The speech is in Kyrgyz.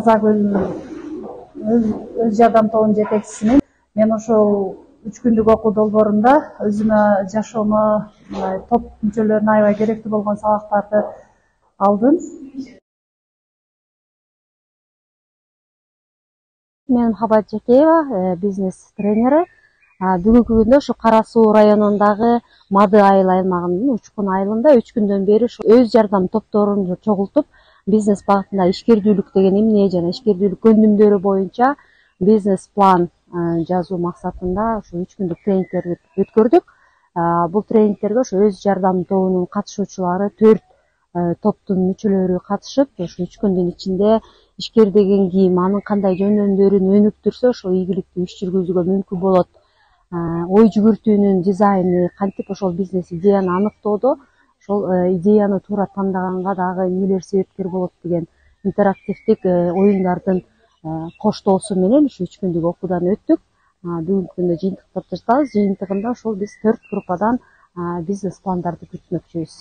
Мырзагүл өз жардам тобунун жетекчисимин. Мен ошол 3 күндүк окуу долбоорунда өзүмө жашоомо топ мүчөлөрүнө аябай керектүү болгон сабактарды алдым. Мен Махабат Жакеева, бизнес тренери. Бүгүнкү күндө ушу Кара Суу районундагы Мады айыл аймагынын Учкун айылында 3 күндөн бери өз жардам топторун чогултуп, бизнес багытында ишкердүүлүк деген эмне жана ишкердүүлүк көндүмдөрү боюнча бизнес план жазуу максатында ушу 3 күндүк тренингтерди өткөрдүк. Бул тренингтерге ушу өз жардам тобунун катышуучулары 4 топтун мүчөлөрү катышып, ушу 3 күндүн ичинде ишкер деген ким, анын кандай жөндөмдөрүн өнүктүрсө ошол ийгиликтүү иш жүргүзүүгө мүмкүн болот. Ой жүгүртүүнүн дизайны, кантип ошол бизнес идеяны аныктоодо ошол идеяны туура тандаганга дагы эмнелер себепкер болот деген интерактивдик оюндардын коштоосу менен ушу 3 күндүк окуудан өттүк. Бүгүнкү күндө жыйынтыктап жатабыз. Жыйынтыгында ошол биз 4 группадан бизнес пландарды күтмөкчүбүз.